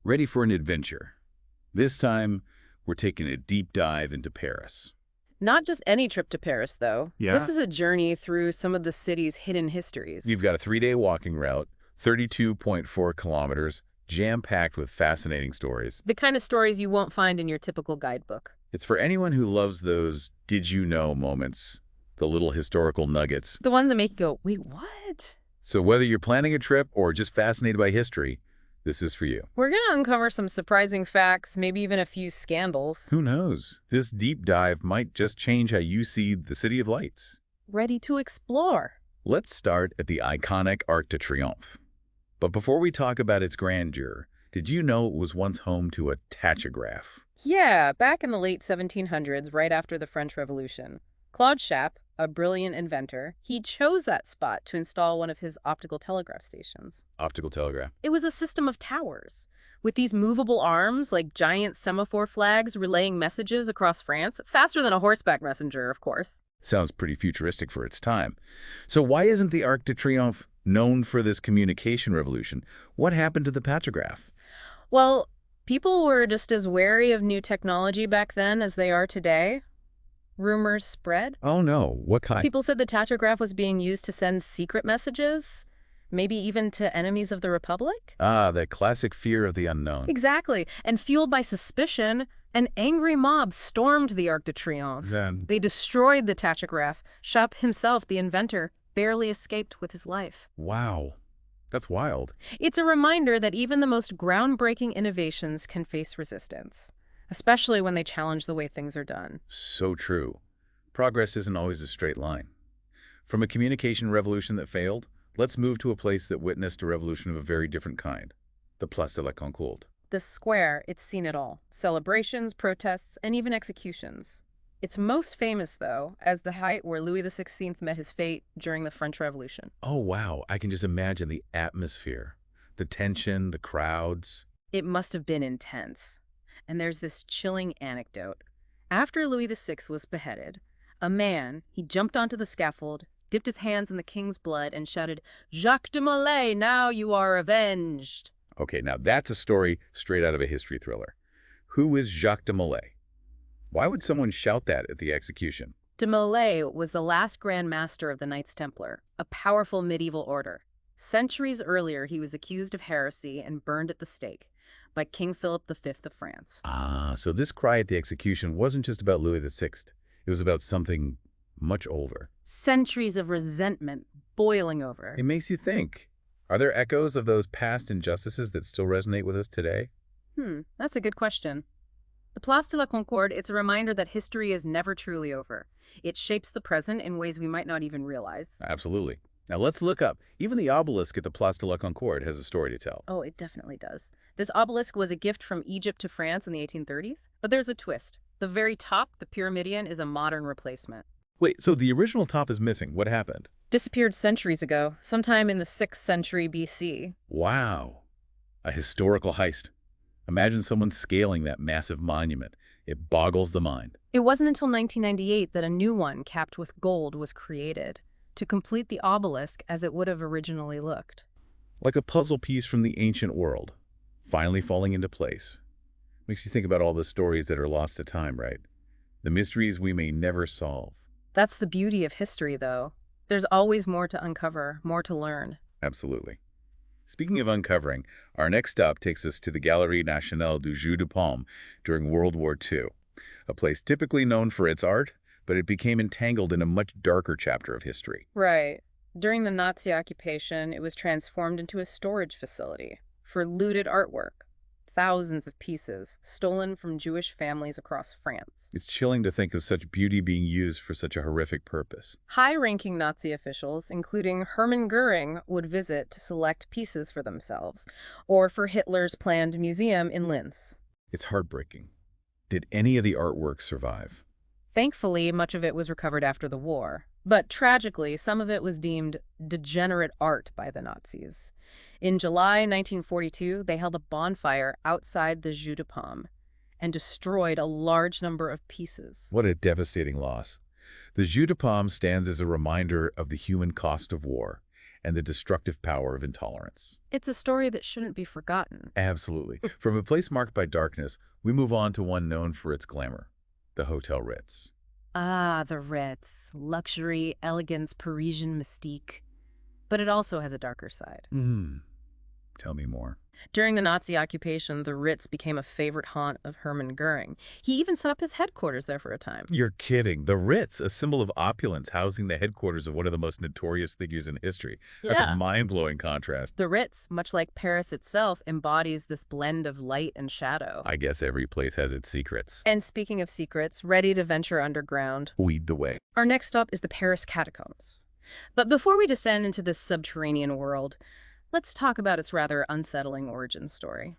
Ready for an adventure? This time, we're taking a deep dive into Paris. Not just any trip to Paris, though. This Yeah? is a journey through some of the city's hidden histories. You've got a 3-day walking route, 32.4 kilometers, jam-packed with fascinating stories. The kind of stories you won't find in your typical guidebook. It's for anyone who loves those did you know moments, the little historical nuggets. The ones that make you go, wait, what? So whether you're planning a trip or just fascinated by history, this is for you. We're going to uncover some surprising facts, maybe even a few scandals. Who knows? This deep dive might just change how you see the City of Lights. Ready to explore. Let's start at the iconic Arc de Triomphe. But before we talk about its grandeur, did you know it was once home to a tachograph? Yeah, back in the late 1700s, right after the French Revolution, Claude Chappe, a brilliant inventor, he chose that spot to install one of his optical telegraph stations. Optical telegraph. It was a system of towers, with these movable arms like giant semaphore flags relaying messages across France, faster than a horseback messenger, of course. Sounds pretty futuristic for its time. So why isn't the Arc de Triomphe known for this communication revolution? What happened to the pantograph? Well, people were just as wary of new technology back then as they are today. Rumors spread. Oh no, what kind? People said the tachograph was being used to send secret messages, maybe even to enemies of the Republic. Ah, that classic fear of the unknown. Exactly. And fueled by suspicion, an angry mob stormed the Arc de Triomphe. Then, They destroyed the tachograph. Chappe himself, the inventor, barely escaped with his life. wow, that's wild. It's a reminder that even the most groundbreaking innovations can face resistance, especially when they challenge the way things are done. So true. Progress isn't always a straight line. From a communication revolution that failed, let's move to a place that witnessed a revolution of a very different kind, the Place de la Concorde. The square, it's seen it all. Celebrations, protests, and even executions. It's most famous, though, as the height where Louis XVI met his fate during the French Revolution. Oh wow, I can just imagine the atmosphere, the tension, the crowds. It must have been intense. And there's this chilling anecdote. After Louis VI was beheaded, a man, he jumped onto the scaffold, dipped his hands in the king's blood, and shouted, "Jacques de Molay, now you are avenged." Okay, now that's a story straight out of a history thriller. Who is Jacques de Molay? Why would someone shout that at the execution? De Molay was the last Grand Master of the Knights Templar, a powerful medieval order. Centuries earlier, he was accused of heresy and burned at the stake by King Philip V of France. Ah, so this cry at the execution wasn't just about Louis VI. It was about something much older. Centuries of resentment boiling over. It makes you think. Are there echoes of those past injustices that still resonate with us today? That's a good question. The Place de la Concorde, it's a reminder that history is never truly over. It shapes the present in ways we might not even realize. Absolutely. Now let's look up. Even the obelisk at the Place de la Concorde has a story to tell. Oh, it definitely does. This obelisk was a gift from Egypt to France in the 1830s, but there's a twist. The very top, the Pyramidion, is a modern replacement. Wait, so the original top is missing. What happened? Disappeared centuries ago, sometime in the 6th century BC. Wow. A historical heist. Imagine someone scaling that massive monument. It boggles the mind. It wasn't until 1998 that a new one capped with gold was created to complete the obelisk as it would have originally looked. Like a puzzle piece from the ancient world, finally falling into place. Makes you think about all the stories that are lost to time, right? The mysteries we may never solve. That's the beauty of history, though. There's always more to uncover, more to learn. Absolutely. Speaking of uncovering, our next stop takes us to the Galerie Nationale du Jeu de Paume during World War II, a place typically known for its art, but it became entangled in a much darker chapter of history. Right. During the Nazi occupation, it was transformed into a storage facility for looted artwork. Thousands of pieces stolen from Jewish families across France. It's chilling to think of such beauty being used for such a horrific purpose. High-ranking Nazi officials, including Hermann Goering, would visit to select pieces for themselves, or for Hitler's planned museum in Linz. It's heartbreaking. Did any of the artwork survive? Thankfully, much of it was recovered after the war. But tragically, some of it was deemed degenerate art by the Nazis. In July 1942, they held a bonfire outside the Jeu de Paume and destroyed a large number of pieces. What a devastating loss. The Jeu de Paume stands as a reminder of the human cost of war and the destructive power of intolerance. It's a story that shouldn't be forgotten. Absolutely. From a place marked by darkness, we move on to one known for its glamour, the Hotel Ritz. Ah, the Ritz. Luxury, elegance, Parisian mystique. But it also has a darker side. Tell me more. During the Nazi occupation, the Ritz became a favorite haunt of Hermann Goering. He even set up his headquarters there for a time. You're kidding. The Ritz, a symbol of opulence, housing the headquarters of one of the most notorious figures in history. That's a mind-blowing contrast. The Ritz, much like Paris itself, embodies this blend of light and shadow. I guess every place has its secrets. And speaking of secrets, ready to venture underground, Lead the way. our next stop is the Paris catacombs. But before we descend into this subterranean world, let's talk about its rather unsettling origin story.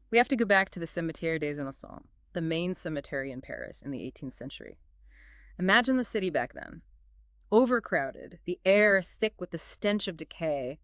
We have to go back to the Cimetière des Innocents, the main cemetery in Paris in the 18th century. Imagine the city back then. Overcrowded, the air thick with the stench of decay,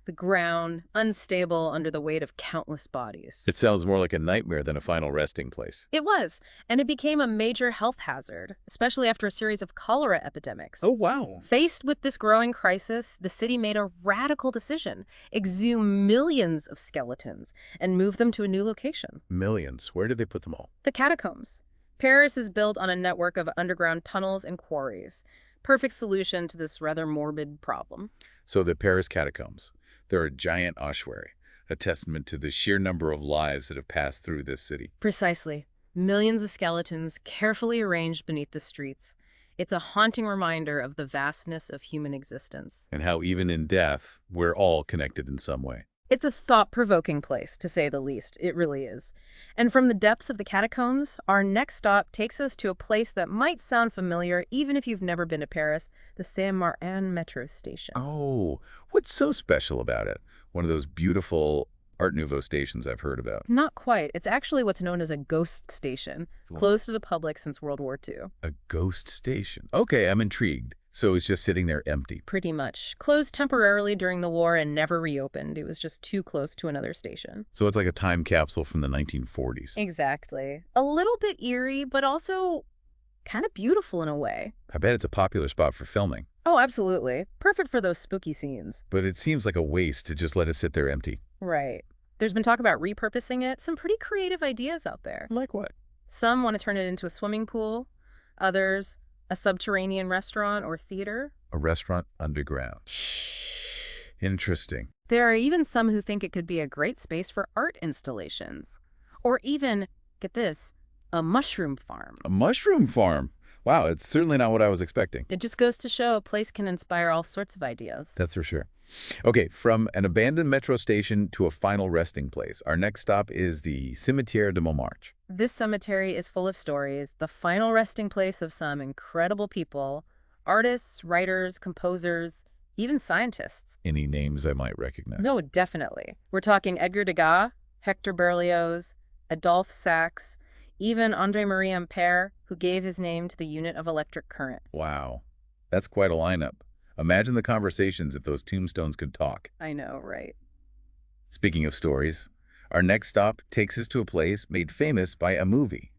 the ground unstable under the weight of countless bodies. It sounds more like a nightmare than a final resting place. It was, and it became a major health hazard, especially after a series of cholera epidemics. Oh, wow. Faced with this growing crisis, the city made a radical decision: exhume millions of skeletons and move them to a new location. Millions. Where did they put them all? The catacombs. Paris is built on a network of underground tunnels and quarries. Perfect solution to this rather morbid problem. So the Paris catacombs. They're a giant ossuary, a testament to the sheer number of lives that have passed through this city. Precisely. Millions of skeletons carefully arranged beneath the streets. It's a haunting reminder of the vastness of human existence. And how even in death, we're all connected in some way. It's a thought-provoking place, to say the least. It really is. And from the depths of the catacombs, our next stop takes us to a place that might sound familiar even if you've never been to Paris, the Saint-Martin metro station. Oh, what's so special about it? One of those beautiful Art Nouveau stations I've heard about. Not quite. It's actually what's known as a ghost station, closed to the public since World War II. A ghost station. Okay, I'm intrigued. So it's just sitting there empty. Pretty much. Closed temporarily during the war and never reopened. It was just too close to another station. So it's like a time capsule from the 1940s. Exactly. A little bit eerie, but also kind of beautiful in a way. I bet it's a popular spot for filming. Oh, absolutely. Perfect for those spooky scenes. But it seems like a waste to just let it sit there empty. Right. There's been talk about repurposing it. Some pretty creative ideas out there. Like what? Some want to turn it into a swimming pool. Others, a subterranean restaurant or theater. A restaurant underground. Interesting. There are even some who think it could be a great space for art installations. Or even, get this, a mushroom farm. A mushroom farm? Wow, it's certainly not what I was expecting. It just goes to show a place can inspire all sorts of ideas. That's for sure. Okay, from an abandoned metro station to a final resting place, our next stop is the Cimetière de Montmartre. This cemetery is full of stories, the final resting place of some incredible people, artists, writers, composers, even scientists. Any names I might recognize? No, definitely. We're talking Edgar Degas, Hector Berlioz, Adolphe Sax, even André-Marie Ampère, who gave his name to the unit of electric current. Wow, that's quite a lineup. Imagine the conversations if those tombstones could talk. I know, right? Speaking of stories, our next stop takes us to a place made famous by a movie.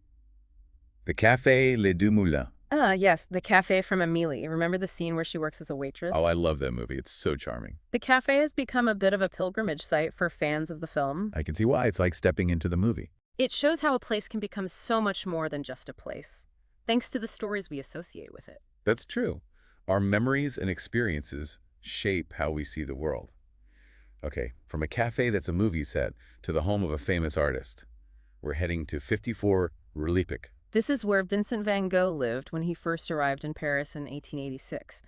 The Café Les Deux Moulins. Ah, yes, the cafe from Amélie. Remember the scene where she works as a waitress? Oh, I love that movie. It's so charming. The cafe has become a bit of a pilgrimage site for fans of the film. I can see why. It's like stepping into the movie. It shows how a place can become so much more than just a place, thanks to the stories we associate with it. That's true. Our memories and experiences shape how we see the world. Okay, from a cafe that's a movie set to the home of a famous artist, we're heading to 54 Rue Leipzig. This is where Vincent van Gogh lived when he first arrived in Paris in 1886,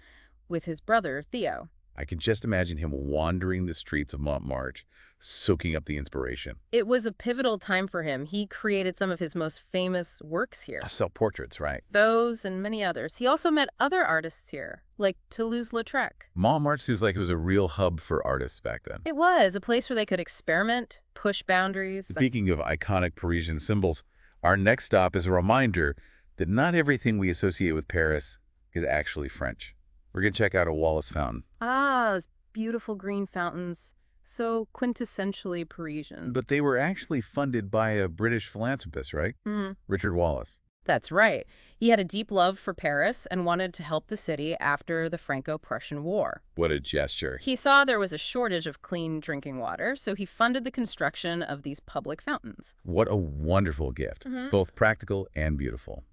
with his brother, Theo. I can just imagine him wandering the streets of Montmartre, soaking up the inspiration. It was a pivotal time for him. He created some of his most famous works here. Self-portraits, right? Those and many others. He also met other artists here, like Toulouse-Lautrec. Montmartre seems like it was a real hub for artists back then. It was a place where they could experiment, push boundaries. Speaking of iconic Parisian symbols, our next stop is a reminder that not everything we associate with Paris is actually French. We're going to check out a Wallace fountain. Ah, those beautiful green fountains. So quintessentially Parisian. But they were actually funded by a British philanthropist, right? Richard Wallace. That's right. He had a deep love for Paris and wanted to help the city after the Franco-Prussian War. What a gesture. He saw there was a shortage of clean drinking water, so he funded the construction of these public fountains. What a wonderful gift, Hmm. both practical and beautiful.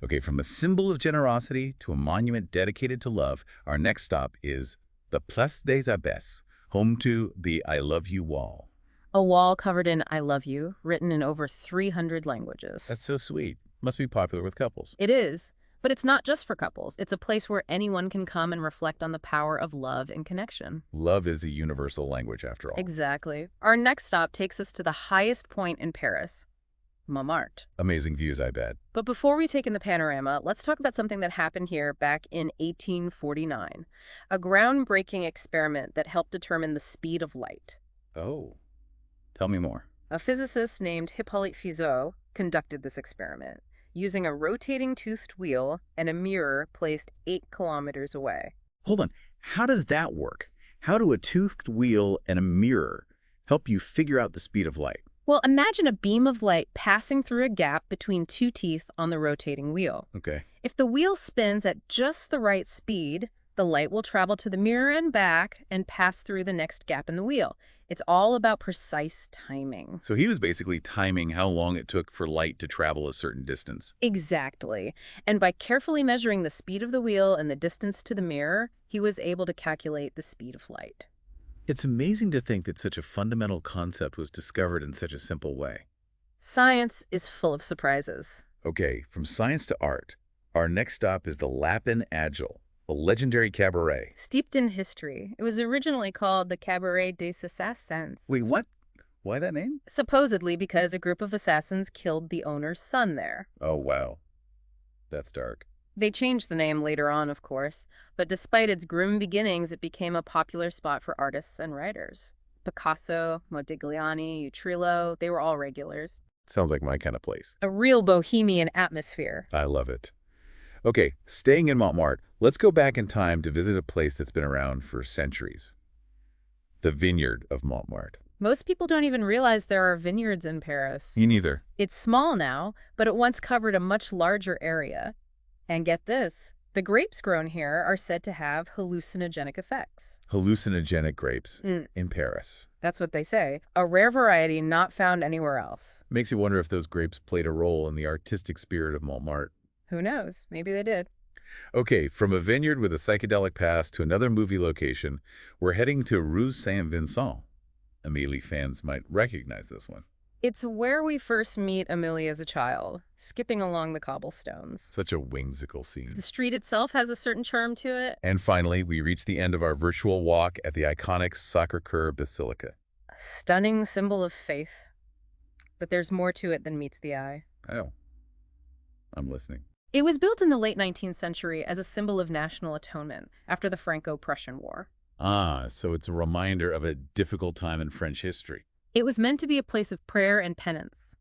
Okay, from a symbol of generosity to a monument dedicated to love, our next stop is the Place des Abbesses, home to the I Love You wall. A wall covered in I love you, written in over 300 languages. That's so sweet. Must be popular with couples. It is, but it's not just for couples. It's a place where anyone can come and reflect on the power of love and connection. Love is a universal language, after all. Exactly. Our next stop takes us to the highest point in Paris, Montmartre. Amazing views, I bet. But before we take in the panorama, let's talk about something that happened here back in 1849, a groundbreaking experiment that helped determine the speed of light. Oh, tell me more. A physicist named Hippolyte Fizeau conducted this experiment using a rotating toothed wheel and a mirror placed 8 kilometers away. Hold on. How does that work? How do a toothed wheel and a mirror help you figure out the speed of light? Well, imagine a beam of light passing through a gap between 2 teeth on the rotating wheel. Okay. If the wheel spins at just the right speed, the light will travel to the mirror and back and pass through the next gap in the wheel. It's all about precise timing. So he was basically timing how long it took for light to travel a certain distance. Exactly. And by carefully measuring the speed of the wheel and the distance to the mirror, he was able to calculate the speed of light. It's amazing to think that such a fundamental concept was discovered in such a simple way. Science is full of surprises. Okay, from science to art, our next stop is the Lapin Agile, a legendary cabaret. Steeped in history, it was originally called the Cabaret des Assassins. Wait, what? Why that name? Supposedly because a group of assassins killed the owner's son there. Oh, wow. That's dark. They changed the name later on, of course, but despite its grim beginnings, it became a popular spot for artists and writers. Picasso, Modigliani, Utrillo, they were all regulars. Sounds like my kind of place. A real bohemian atmosphere. I love it. Okay, staying in Montmartre, let's go back in time to visit a place that's been around for centuries. The Vineyard of Montmartre. Most people don't even realize there are vineyards in Paris. Me neither. It's small now, but it once covered a much larger area. And get this, the grapes grown here are said to have hallucinogenic effects. Hallucinogenic grapes in Paris. That's what they say. A rare variety not found anywhere else. Makes you wonder if those grapes played a role in the artistic spirit of Montmartre. Who knows? Maybe they did. Okay, from a vineyard with a psychedelic past to another movie location, we're heading to Rue Saint-Vincent. Amélie fans might recognize this one. It's where we first meet Amélie as a child, skipping along the cobblestones. Such a whimsical scene. The street itself has a certain charm to it. And finally, we reach the end of our virtual walk at the iconic Sacré-Cœur Basilica. A stunning symbol of faith. But there's more to it than meets the eye. Oh, I'm listening. It was built in the late 19th century as a symbol of national atonement after the Franco-Prussian War. Ah, so it's a reminder of a difficult time in French history. It was meant to be a place of prayer and penance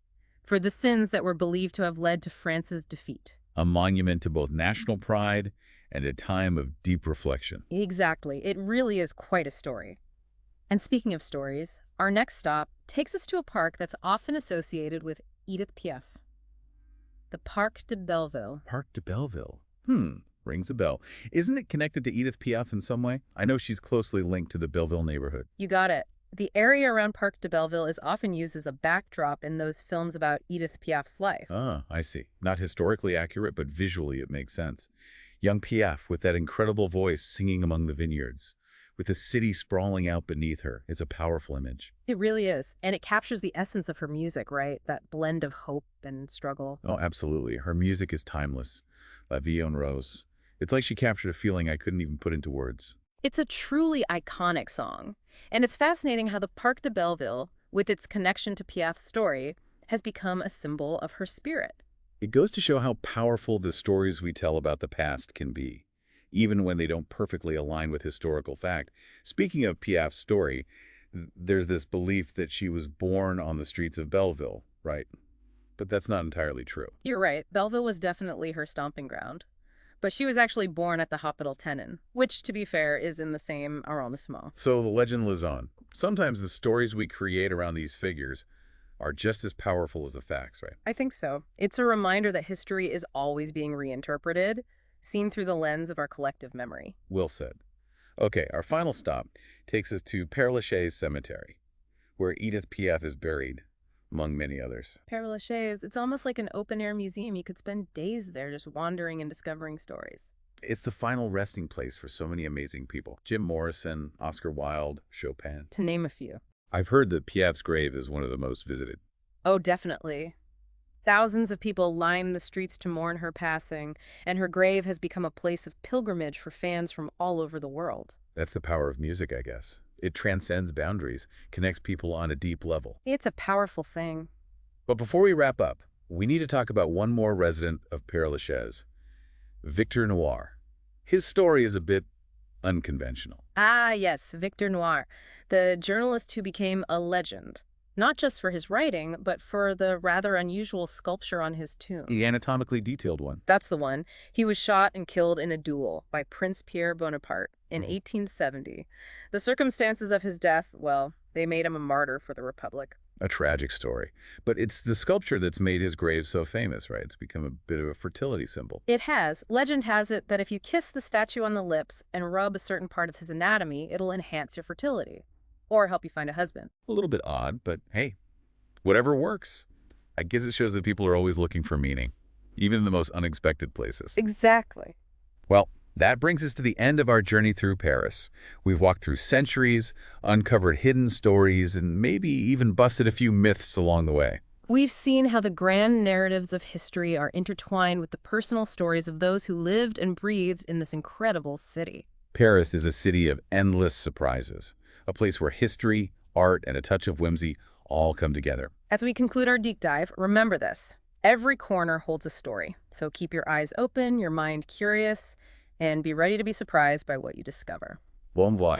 for the sins that were believed to have led to France's defeat. A monument to both national pride and a time of deep reflection. Exactly. It really is quite a story. And speaking of stories, our next stop takes us to a park that's often associated with Edith Piaf. The Parc de Belleville. Parc de Belleville. Rings a bell. Isn't it connected to Edith Piaf in some way? I know she's closely linked to the Belleville neighborhood. You got it. The area around Parc de Belleville is often used as a backdrop in those films about Edith Piaf's life. Ah, I see. Not historically accurate, but visually it makes sense. Young Piaf with that incredible voice singing among the vineyards, with the city sprawling out beneath her. It's a powerful image. It really is. And it captures the essence of her music, right? That blend of hope and struggle. Oh, absolutely. Her music is timeless. La Vie en Rose. It's like she captured a feeling I couldn't even put into words. It's a truly iconic song. And it's fascinating how the Parc de Belleville, with its connection to Piaf's story, has become a symbol of her spirit. It goes to show how powerful the stories we tell about the past can be, even when they don't perfectly align with historical fact. Speaking of Piaf's story, there's this belief that she was born on the streets of Belleville, right? But that's not entirely true. You're right. Belleville was definitely her stomping ground. But she was actually born at the Hôpital Tenon, which, to be fair, is in the same arrondissement. So the legend lives on. Sometimes the stories we create around these figures are just as powerful as the facts, right? I think so. It's a reminder that history is always being reinterpreted, seen through the lens of our collective memory. Well said. Okay, our final stop takes us to Père Lachaise Cemetery, where Edith Piaf is buried, among many others. Père Lachaise, it's almost like an open-air museum. You could spend days there just wandering and discovering stories. It's the final resting place for so many amazing people. Jim Morrison, Oscar Wilde, Chopin. To name a few. I've heard that Piaf's grave is one of the most visited. Oh, definitely. Thousands of people line the streets to mourn her passing, and her grave has become a place of pilgrimage for fans from all over the world. That's the power of music, I guess. It transcends boundaries, connects people on a deep level. It's a powerful thing. But before we wrap up, we need to talk about one more resident of Père Lachaise, Victor Noir. His story is a bit unconventional. Ah, yes, Victor Noir, the journalist who became a legend. Not just for his writing, but for the rather unusual sculpture on his tomb. The anatomically detailed one. That's the one. He was shot and killed in a duel by Prince Pierre Bonaparte in 1870. The circumstances of his death, well, they made him a martyr for the Republic. A tragic story. But it's the sculpture that's made his grave so famous, right? It's become a bit of a fertility symbol. It has. Legend has it that if you kiss the statue on the lips and rub a certain part of his anatomy, it'll enhance your fertility. Or help you find a husband. A little bit odd, but hey, whatever works. I guess it shows that people are always looking for meaning, even in the most unexpected places. Exactly. Well, that brings us to the end of our journey through Paris. We've walked through centuries, uncovered hidden stories, and maybe even busted a few myths along the way. We've seen how the grand narratives of history are intertwined with the personal stories of those who lived and breathed in this incredible city. Paris is a city of endless surprises, a place where history, art, and a touch of whimsy all come together. As we conclude our deep dive, remember this. Every corner holds a story, so keep your eyes open, your mind curious, and be ready to be surprised by what you discover. Bon voyage.